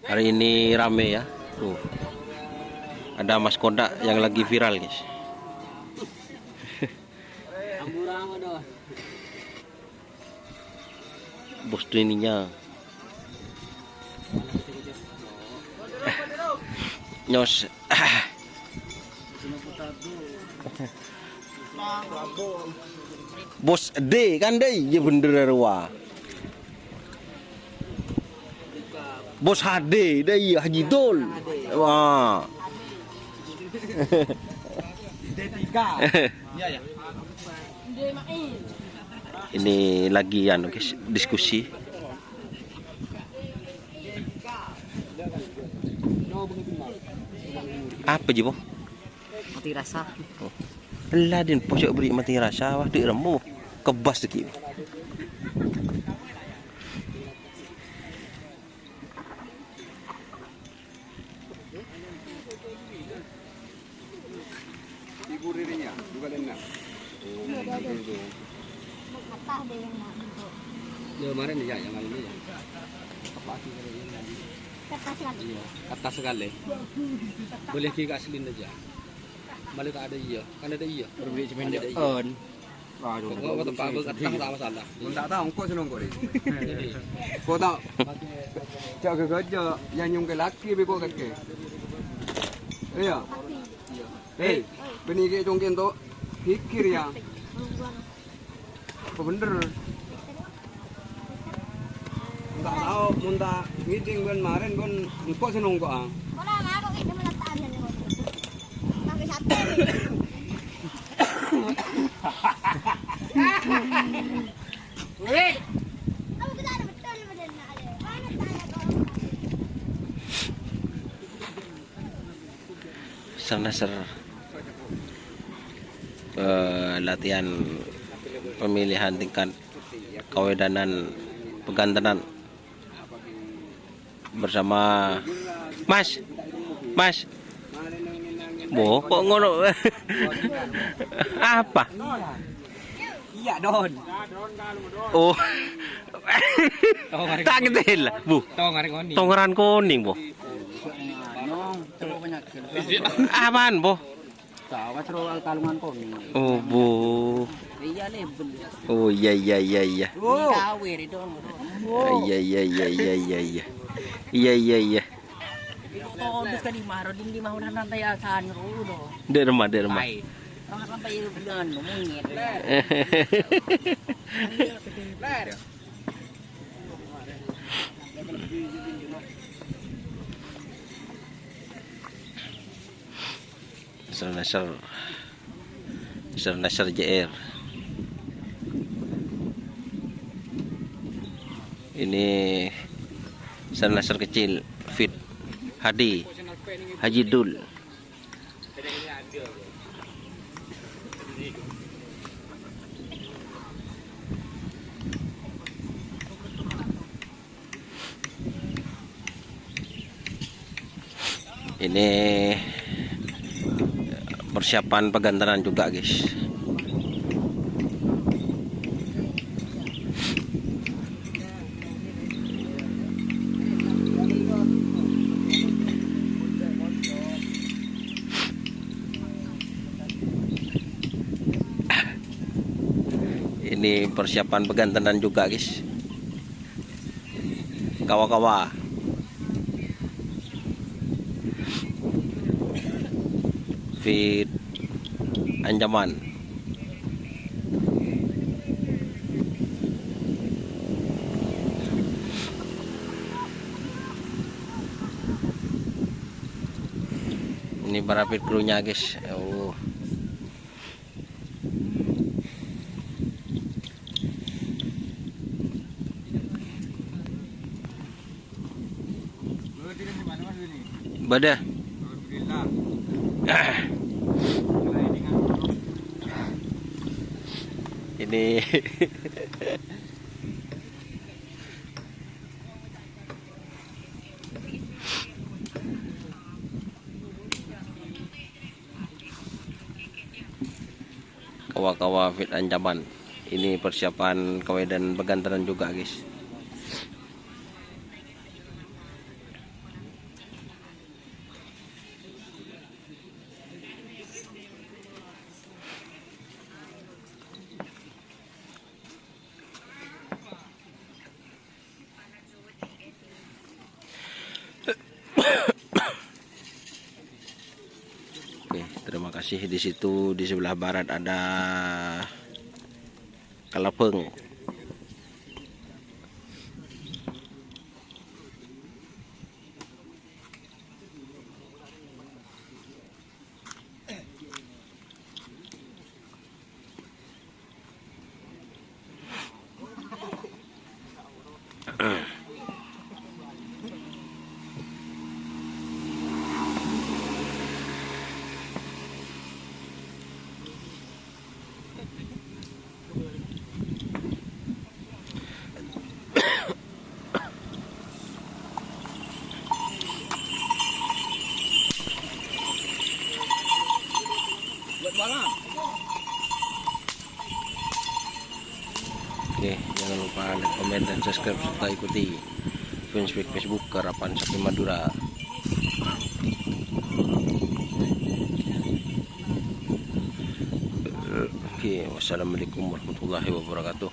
Hari ini rame ya. Tuh. Ada Mas Kodak yang lagi viral, guys. Bos trainingnya. Nyos. Bos D kan deh, ya bener wah. Bos HD deh, Haji Dul. Wah. Ini lagi guys, diskusi. Apa je, Boh? Mati rasa. Oh. Lah din pojok beri mati rasa wah dik remu kebas dikit. Ibu ririnya juga lena. Ya kemarin ya yang malam ini ya. Apa sih kalau ini? Kata sekali. Boleh kita aslin aja. Balik ada iya, kan ada iya. Berbeda cuma dia on. Waduh. Kau tempat aku kata tak masalah. Tak tahu kau senang kau ni. Kau tahu. Jaga kerja yang nyung ke laki be kau kaki. Iya. Hei, beni ke jongken tu pikir ya. Apa bener? Tak tahu, muntah meeting bulan kemarin pun kau senang kau ah. Nasr latihan pemilihan tingkat kawedanan pegantenan bersama Mas Boh, kok ngono? Apa? Iya Don. Oh. Tak ngetel, Bu. Tongaran kuning, Bu. Apaan, Bu? Oh, Bu. Oh, iya. Iya. Todus ka di maro din di mahunan nantay asahan rudo. Derma. Orang nantay bulan mungit. Nasr JR. Ini Nasr kecil fit Haji Dul. Ini persiapan pegantenan juga, guys. Ini persiapan pegantenan juga, guys. Kawa-kawa. Fit anjaman. Ini para fit krunya, guys. Oh. Badah. Ini kawa-kawa fit ancaman. Ini persiapan kawedan pegantenan juga, guys. Masih di situ di sebelah barat ada Kalapeng. Buat malam. Oke, jangan lupa like, komen, dan subscribe serta ikuti fanspage Facebook Karapan Sapi Madura. Oke, wassalamualaikum warahmatullahi wabarakatuh.